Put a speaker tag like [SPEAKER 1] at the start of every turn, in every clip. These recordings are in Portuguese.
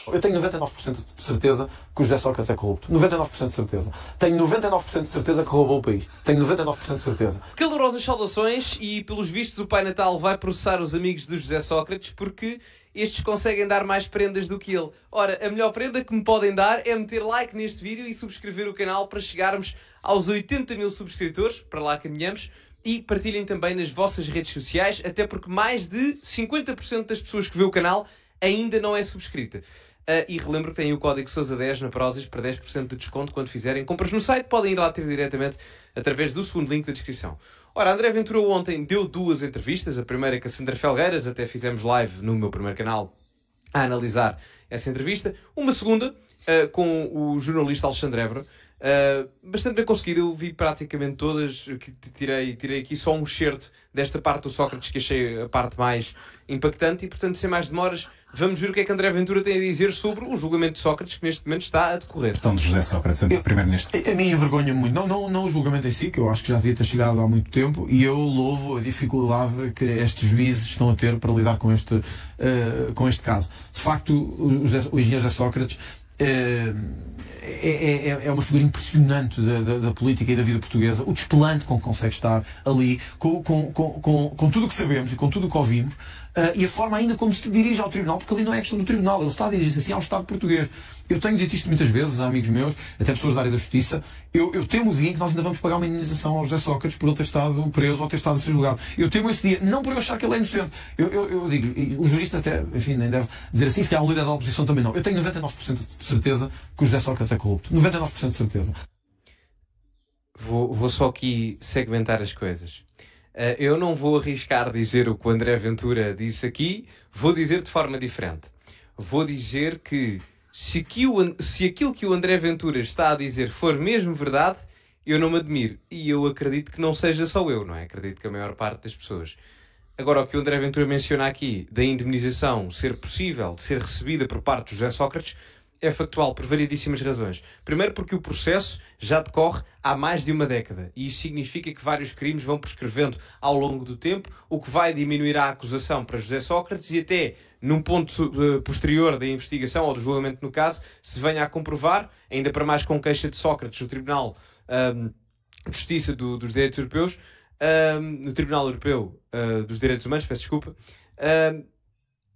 [SPEAKER 1] Eu tenho 99% de certeza que o José Sócrates é corrupto. 99% de certeza. Tenho 99% de certeza que roubou o país. Tenho 99% de certeza.
[SPEAKER 2] Calorosas saudações e, pelos vistos, o Pai Natal vai processar os amigos do José Sócrates porque estes conseguem dar mais prendas do que ele. Ora, a melhor prenda que me podem dar é meter like neste vídeo e subscrever o canal para chegarmos aos 80 mil subscritores, para lá caminhamos, e partilhem também nas vossas redes sociais, até porque mais de 50% das pessoas que vê o canal ainda não é subscrita. E relembro que têm o código Sousa10 na Prozis para 10% de desconto quando fizerem compras no site. Podem ir lá ter diretamente através do segundo link da descrição. Ora, André Ventura ontem deu 2 entrevistas. A primeira com a Sandra Felgueiras, até fizemos live no meu primeiro canal a analisar essa entrevista. Uma segunda com o jornalista Alexandre Évora. Bastante bem conseguido, eu vi praticamente todas, tirei aqui só um certo desta parte do Sócrates que achei a parte mais impactante e, portanto, sem mais demoras, vamos ver o que é que André Ventura tem a dizer sobre o julgamento de Sócrates que neste momento está a decorrer.
[SPEAKER 3] Então, de José Sócrates, primeiro neste.
[SPEAKER 1] A mim envergonha muito, não o julgamento em si, que eu acho que já devia ter chegado há muito tempo, e eu louvo a dificuldade que estes juízes estão a ter para lidar com este caso. De facto, o engenheiro José Sócrates é uma figura impressionante da política e da vida portuguesa, o despelante com que consegue estar ali, com tudo o que sabemos e com tudo o que ouvimos, e a forma ainda como se dirige ao tribunal, porque ali não é questão do tribunal, ele está a dirigir-se assim ao Estado português. Eu tenho dito isto muitas vezes a amigos meus, até pessoas da área da justiça. Eu temo o dia em que nós ainda vamos pagar uma indenização ao José Sócrates por ele ter estado preso ou ter estado a ser julgado. Eu temo esse dia, não por eu achar que ele é inocente. Eu digo, o jurista até, enfim, nem deve dizer assim, se há um líder da oposição também não. Eu tenho 99% de certeza que o José Sócrates é corrupto. 99% de certeza.
[SPEAKER 2] Vou só aqui segmentar as coisas. Eu não vou arriscar dizer o que o André Ventura disse aqui, vou dizer de forma diferente. Vou dizer que se aquilo que o André Ventura está a dizer for mesmo verdade, eu não me admiro. E eu acredito que não seja só eu, não é? Acredito que a maior parte das pessoas. Agora, o que o André Ventura menciona aqui, da indemnização ser possível de ser recebida por parte de José Sócrates, é factual por variedíssimas razões. Primeiro porque o processo já decorre há mais de uma década e isso significa que vários crimes vão prescrevendo ao longo do tempo, o que vai diminuir a acusação para José Sócrates e até num ponto posterior da investigação ou do julgamento no caso, se venha a comprovar, ainda para mais com queixa de Sócrates no Tribunal de Justiça dos Direitos Europeus, no Tribunal Europeu dos Direitos Humanos, peço desculpa,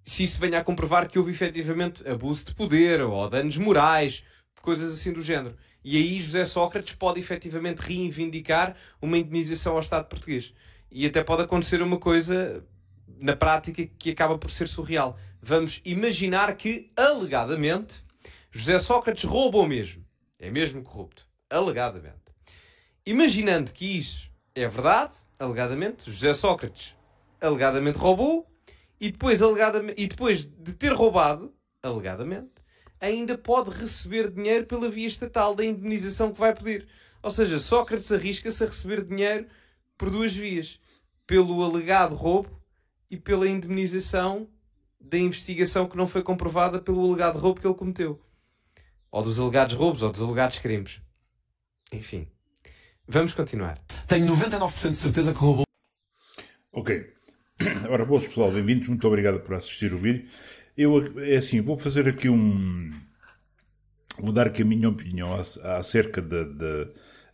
[SPEAKER 2] se isso venha a comprovar que houve efetivamente abuso de poder ou danos morais, coisas assim do género. E aí José Sócrates pode efetivamente reivindicar uma indemnização ao Estado português. E até pode acontecer uma coisa na prática que acaba por ser surreal. Vamos imaginar que, alegadamente, José Sócrates roubou mesmo. É mesmo corrupto. Alegadamente. Imaginando que isso é verdade, alegadamente, José Sócrates alegadamente roubou, e depois de ter roubado, alegadamente, ainda pode receber dinheiro pela via estatal da indemnização que vai pedir. Ou seja, Sócrates arrisca-se a receber dinheiro por 2 vias. Pelo alegado roubo e pela indemnização da investigação que não foi comprovada pelo alegado roubo que ele cometeu. Ou dos alegados roubos, ou dos alegados crimes. Enfim. Vamos continuar.
[SPEAKER 1] Tenho 99% de certeza que roubou.
[SPEAKER 4] Ok. Ora, boas pessoal, bem-vindos. Muito obrigado por assistir o vídeo. É assim, vou fazer aqui vou dar aqui a minha opinião acerca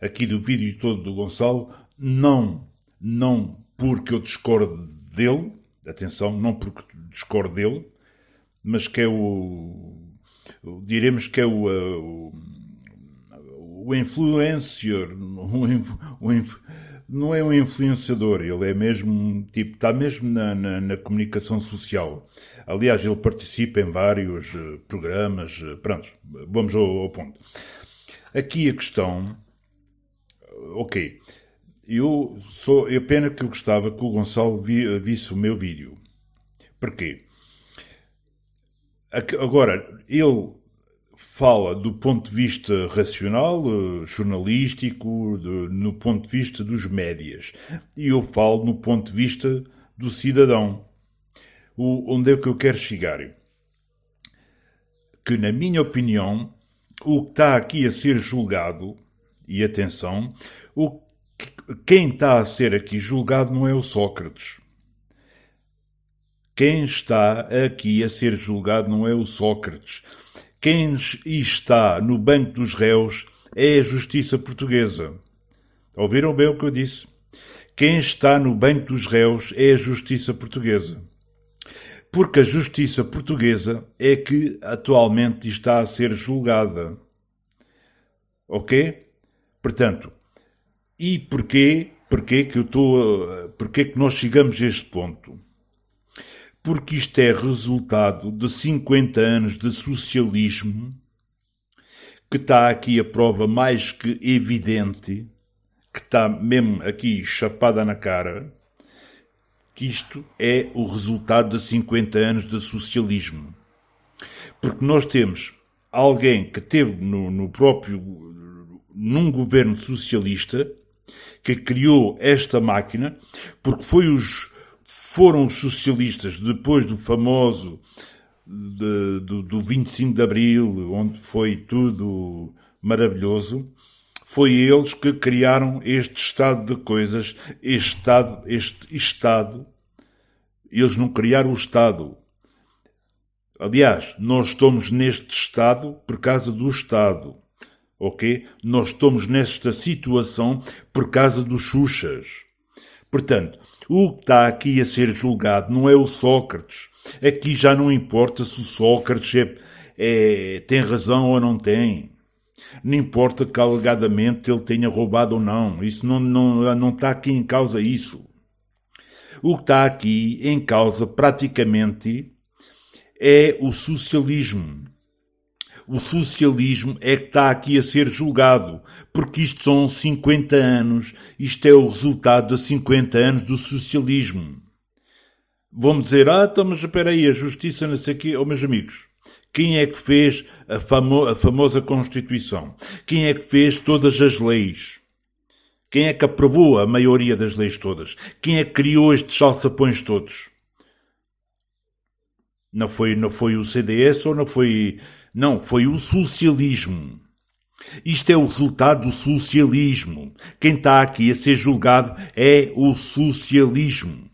[SPEAKER 4] aqui do vídeo todo do Gonçalo. Não porque eu discordo dele, atenção, não porque discordo dele, mas que é diremos que é o influencer, não é um influenciador, ele é mesmo, tipo, está mesmo na comunicação social. Aliás, ele participa em vários programas, pronto, vamos ao ponto. Aqui a questão, ok, é pena que eu gostava que o Gonçalo visse o meu vídeo. Porquê? Agora, ele fala do ponto de vista racional, jornalístico, no ponto de vista dos médias. E eu falo no ponto de vista do cidadão. Onde é que eu quero chegar? Que, na minha opinião, o que está aqui a ser julgado, e atenção, quem está a ser aqui julgado não é o Sócrates. Quem está aqui a ser julgado não é o Sócrates. Quem está no banco dos réus é a justiça portuguesa. Ouviram bem o que eu disse? Quem está no banco dos réus é a justiça portuguesa. Porque a justiça portuguesa é que atualmente está a ser julgada. Ok? Portanto, e porquê que nós chegamos a este ponto? Porque isto é resultado de 50 anos de socialismo, que está aqui a prova mais que evidente, que está mesmo aqui chapada na cara, que isto é o resultado de 50 anos de socialismo. Porque nós temos alguém que teve num governo socialista, que criou esta máquina, porque foram os socialistas, depois do famoso do 25 de Abril, onde foi tudo maravilhoso, foi eles que criaram este estado de coisas, este Estado. Eles não criaram o Estado. Aliás, nós estamos neste Estado por causa do Estado. Ok? Nós estamos nesta situação por causa dos Xuxas. Portanto, o que está aqui a ser julgado não é o Sócrates. Aqui já não importa se o Sócrates tem razão ou não tem. Não importa que alegadamente ele tenha roubado ou não. Isso não está aqui em causa isso. O que está aqui em causa praticamente é o socialismo. O socialismo é que está aqui a ser julgado, porque isto são 50 anos, isto é o resultado de 50 anos do socialismo. Vão-me dizer, então, mas espera aí, a justiça não sei o quê. Oh, meus amigos, quem é que fez a famosa Constituição? Quem é que fez todas as leis? Quem é que aprovou a maioria das leis todas? Quem é que criou estes alçapões todos? Não foi o CDS ou não foi... Não, foi o socialismo. Isto é o resultado do socialismo. Quem está aqui a ser julgado é o socialismo.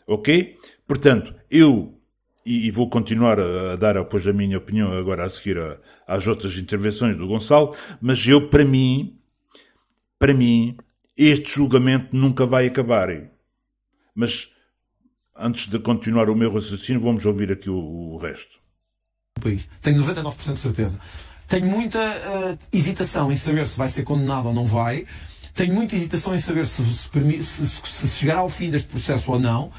[SPEAKER 4] Ok? Portanto, e vou continuar a dar depois a minha opinião agora a seguir às outras intervenções do Gonçalo, mas para mim, este julgamento nunca vai acabar. Mas, antes de continuar o meu raciocínio, vamos ouvir aqui o resto.
[SPEAKER 1] País. Tenho 99% de certeza. Tenho muita hesitação em saber se vai ser condenado ou não vai. Tenho muita hesitação em saber se chegará ao fim deste processo ou não.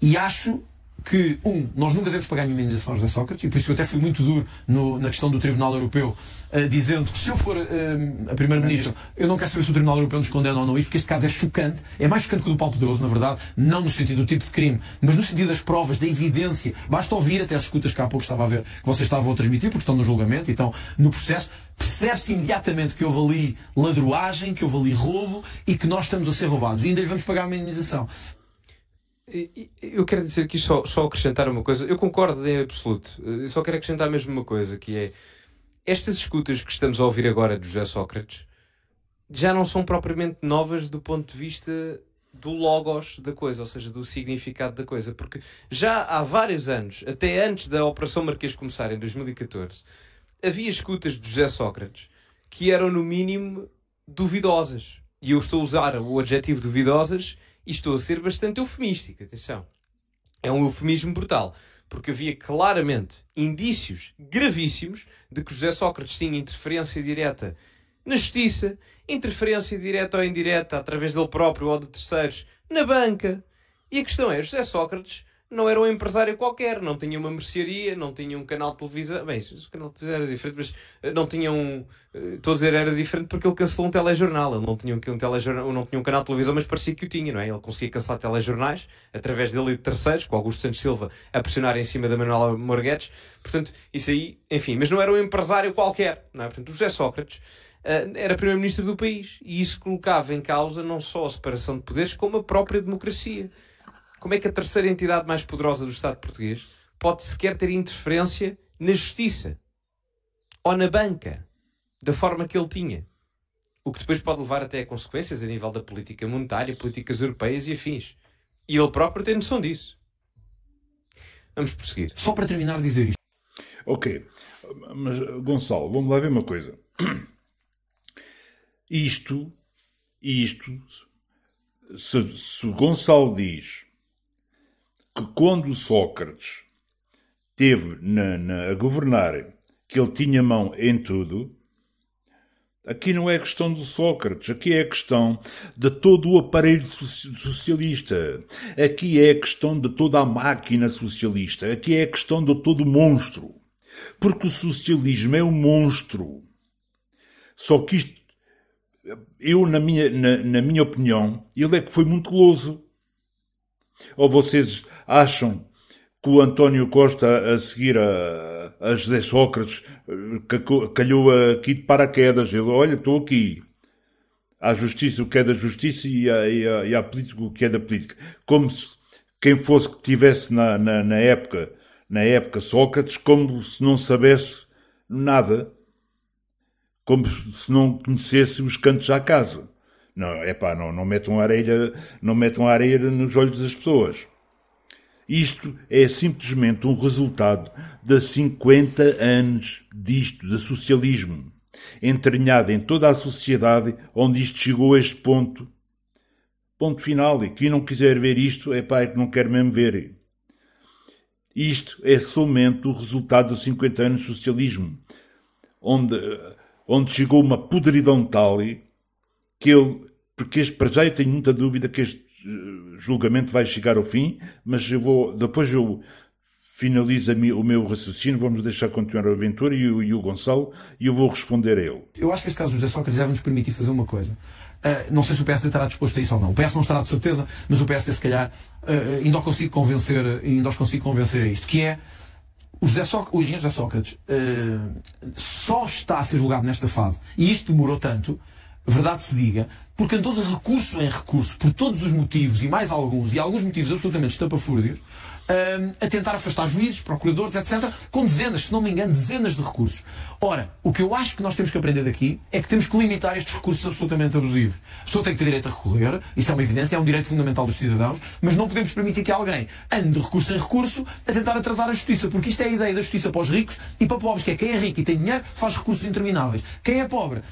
[SPEAKER 1] E acho que, nós nunca devemos pagar nenhuma indenização a José Sócrates, e por isso eu até fui muito duro na questão do Tribunal Europeu, dizendo que se eu for a Primeiro-Ministro, eu não quero saber se o Tribunal Europeu nos condena ou não isto, porque este caso é chocante, é mais chocante que o do Paulo Pedroso, na verdade, não no sentido do tipo de crime, mas no sentido das provas, da evidência. Basta ouvir até as escutas que há pouco estava a ver, que vocês estavam a transmitir, porque estão no julgamento, então no processo, percebe-se imediatamente que houve ali ladruagem, que houve ali roubo, e que nós estamos a ser roubados, e ainda lhe vamos pagar uma indenização.
[SPEAKER 2] Eu quero dizer aqui só acrescentar uma coisa. Eu concordo em absoluto. Eu só quero acrescentar mesmo uma coisa, que é estas escutas que estamos a ouvir agora de José Sócrates já não são propriamente novas do ponto de vista do logos da coisa, ou seja, do significado da coisa, porque já há vários anos, até antes da Operação Marquês começar em 2014, havia escutas de José Sócrates que eram no mínimo duvidosas, e eu estou a usar o adjetivo duvidosas e estou a ser bastante eufemístico, atenção. É um eufemismo brutal, porque havia claramente indícios gravíssimos de que José Sócrates tinha interferência direta na justiça, interferência direta ou indireta, através dele próprio ou de terceiros, na banca. E a questão é, José Sócrates não era um empresário qualquer, não tinha uma mercearia, não tinha um canal de televisão. Bem, o canal de televisão era diferente, mas não tinha estou a dizer, era diferente porque ele cancelou um telejornal. Ele não tinha um telejornal, não tinha um canal de televisão, mas parecia que o tinha, não é? Ele conseguia cancelar telejornais através dele e de terceiros, com Augusto Santos Silva a pressionar em cima da Manuela Morguetes. Portanto, isso aí, enfim, mas não era um empresário qualquer, não é? Portanto, o José Sócrates era primeiro-ministro do país, e isso colocava em causa não só a separação de poderes, como a própria democracia. Como é que a terceira entidade mais poderosa do Estado português pode sequer ter interferência na justiça ou na banca da forma que ele tinha? O que depois pode levar até a consequências a nível da política monetária, políticas europeias e afins. E ele próprio tem noção disso. Vamos prosseguir.
[SPEAKER 1] Só para terminar de dizer isto.
[SPEAKER 4] Ok, mas Gonçalo, vamos lá ver uma coisa. Isto, se o Gonçalo diz que quando Sócrates teve a governar, que ele tinha mão em tudo, aqui não é questão do Sócrates, aqui é a questão de todo o aparelho socialista, aqui é a questão de toda a máquina socialista, aqui é a questão de todo o monstro. Porque o socialismo é um monstro. Só que isto, eu, na minha opinião, ele é que foi muito goloso. Ou vocês acham que o António Costa, a seguir a José Sócrates, calhou aqui de paraquedas? Ele, olha, estou aqui. Há justiça o que é da justiça e há política o que é da política. Como se quem fosse que estivesse na época Sócrates, como se não soubesse nada, como se não conhecesse os cantos à casa. Não metam areia nos olhos das pessoas. Isto é simplesmente um resultado de 50 anos disto, de socialismo, entranhado em toda a sociedade, onde isto chegou a este ponto final. E quem não quiser ver isto, é que não quer mesmo ver. Isto é somente o resultado de 50 anos de socialismo, onde chegou uma podridão tal que porque para já eu tenho muita dúvida que este julgamento vai chegar ao fim, mas depois eu finalizo o meu raciocínio, vamos deixar continuar a aventura e o Gonçalo, e eu vou responder a ele.
[SPEAKER 1] Eu acho que este caso do José Sócrates deve nos permitir fazer uma coisa. Não sei se o PSD estará disposto a isso ou não. O PS não estará de certeza, mas o PSD se calhar ainda os consigo convencer a isto, que é o engenheiro José Sócrates só está a ser julgado nesta fase, e isto demorou tanto, verdade se diga, porque andou de recurso em recurso, por todos os motivos, e mais alguns, e alguns motivos absolutamente estapafúrdios, a tentar afastar juízes, procuradores, etc., com dezenas, se não me engano, dezenas de recursos. Ora, o que eu acho que nós temos que aprender daqui é que temos que limitar estes recursos absolutamente abusivos. A pessoa tem que ter direito a recorrer, isso é uma evidência, é um direito fundamental dos cidadãos, mas não podemos permitir que alguém ande de recurso em recurso a tentar atrasar a justiça, porque isto é a ideia da justiça para os ricos e para pobres, que é quem é rico e tem dinheiro faz recursos intermináveis. Quem é pobre,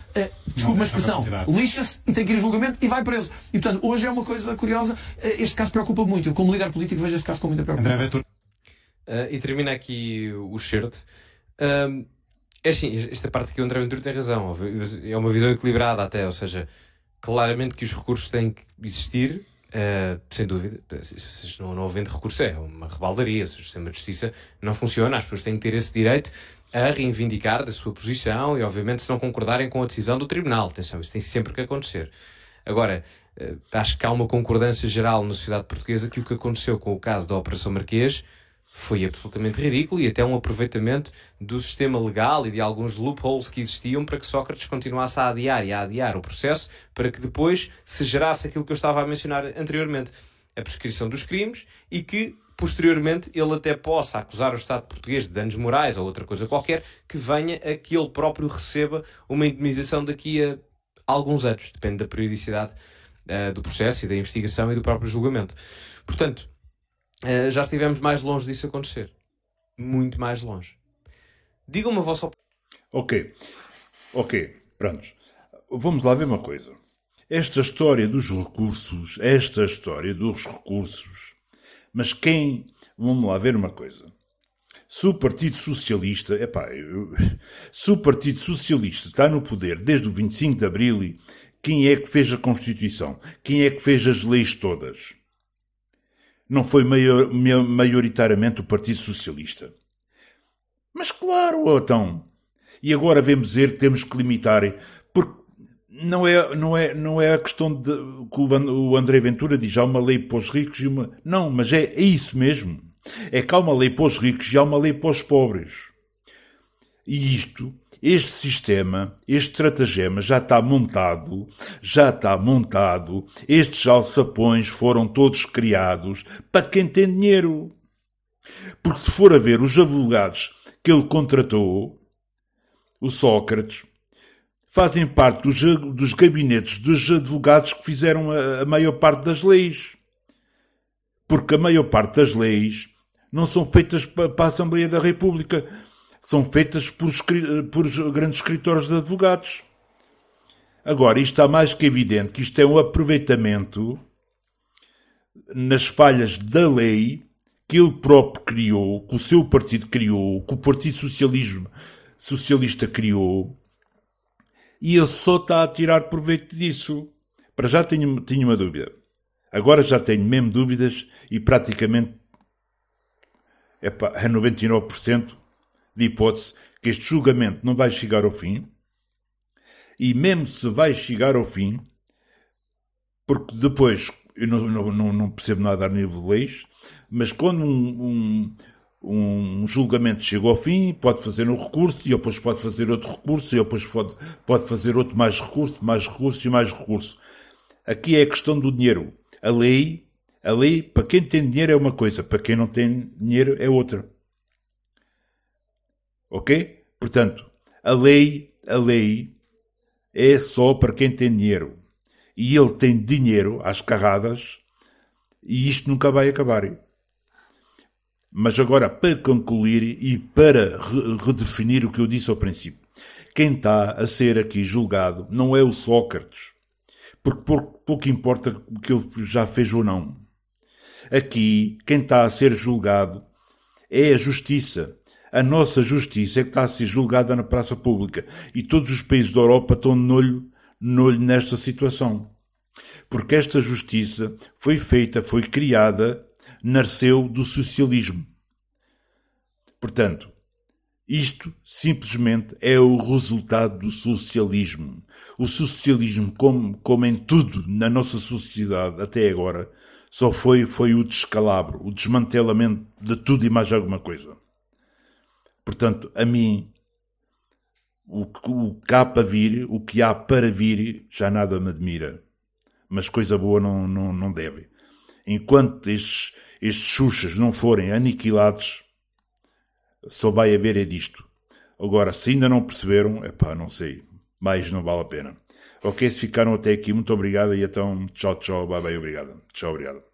[SPEAKER 1] desculpe uma expressão, lixa-se e tem que ir a julgamento e vai preso. E portanto, hoje é uma coisa curiosa, este caso preocupa muito. Eu, como líder político, vejo este caso com muita preocupação.
[SPEAKER 2] E termina aqui o certo. É assim, esta parte que o André Ventura tem razão. É uma visão equilibrada até, ou seja, claramente que os recursos têm que existir, sem dúvida. Se não havendo recurso é uma rebaldaria, o sistema de justiça não funciona, as pessoas têm que ter esse direito a reivindicar da sua posição e, obviamente, se não concordarem com a decisão do tribunal. Atenção, isso tem sempre que acontecer. Agora, acho que há uma concordância geral na sociedade portuguesa que o que aconteceu com o caso da Operação Marquês foi absolutamente ridículo e até um aproveitamento do sistema legal e de alguns loopholes que existiam para que Sócrates continuasse a adiar o processo para que depois se gerasse aquilo que eu estava a mencionar anteriormente, a prescrição dos crimes, e que posteriormente ele até possa acusar o Estado português de danos morais ou outra coisa qualquer, que venha a que ele próprio receba uma indemnização daqui a alguns anos, depende da periodicidade do processo e da investigação e do próprio julgamento. Portanto, já estivemos mais longe disso acontecer. Muito mais longe. Digam-me a vossa opinião.
[SPEAKER 4] Ok, pronto. Vamos lá ver uma coisa. Esta história dos recursos, mas vamos lá ver uma coisa. Se o Partido Socialista, se o Partido Socialista está no poder desde o 25 de Abril, quem é que fez a Constituição? Quem é que fez as leis todas? Não foi maioritariamente o Partido Socialista. Mas claro, então. E agora vemos dizer que temos que limitar, porque não é a questão de que o André Ventura diz, há uma lei para os ricos e uma... Não, mas é isso mesmo. É que há uma lei para os ricos e há uma lei para os pobres. E este sistema, este estratagema já está montado, estes alçapões foram todos criados para quem tem dinheiro. Porque se for a ver os advogados que ele contratou, o Sócrates, fazem parte dos gabinetes dos advogados que fizeram a maior parte das leis. Porque a maior parte das leis não são feitas para a Assembleia da República, são feitas por grandes escritores de advogados. Agora, isto está mais que evidente que isto é um aproveitamento nas falhas da lei que ele próprio criou, que o seu partido criou, que o Partido Socialista criou, e ele só está a tirar proveito disso. Para já tinha uma dúvida. Agora já tenho mesmo dúvidas e praticamente é 99% de hipótese que este julgamento não vai chegar ao fim. E mesmo se vai chegar ao fim, porque depois, eu não percebo nada a nível de leis, mas quando um julgamento chega ao fim, pode fazer um recurso, e depois pode fazer outro recurso, e depois pode fazer outro mais recurso e mais recurso. Aqui é a questão do dinheiro. A lei, para quem tem dinheiro é uma coisa, para quem não tem dinheiro é outra. Ok? Portanto, a lei é só para quem tem dinheiro. E ele tem dinheiro às carradas e isto nunca vai acabar. Mas agora, para concluir e para redefinir o que eu disse ao princípio, quem está a ser aqui julgado não é o Sócrates, porque pouco importa o que ele já fez ou não. Aqui, quem está a ser julgado é a justiça. A nossa justiça é que está a ser julgada na praça pública. E todos os países da Europa estão no olho nesta situação. Porque esta justiça foi feita, foi criada, nasceu do socialismo. Portanto, isto simplesmente é o resultado do socialismo. O socialismo, como em tudo na nossa sociedade até agora, só foi o descalabro, o desmantelamento de tudo e mais alguma coisa. Portanto, a mim, o que há para vir, o que há para vir, já nada me admira. Mas coisa boa não deve. Enquanto estes xuxas não forem aniquilados, só vai haver é disto. Agora, se ainda não perceberam, não sei. Mais não vale a pena. Ok, se ficaram até aqui, muito obrigado e então, tchau, bye, obrigado. Tchau, obrigado.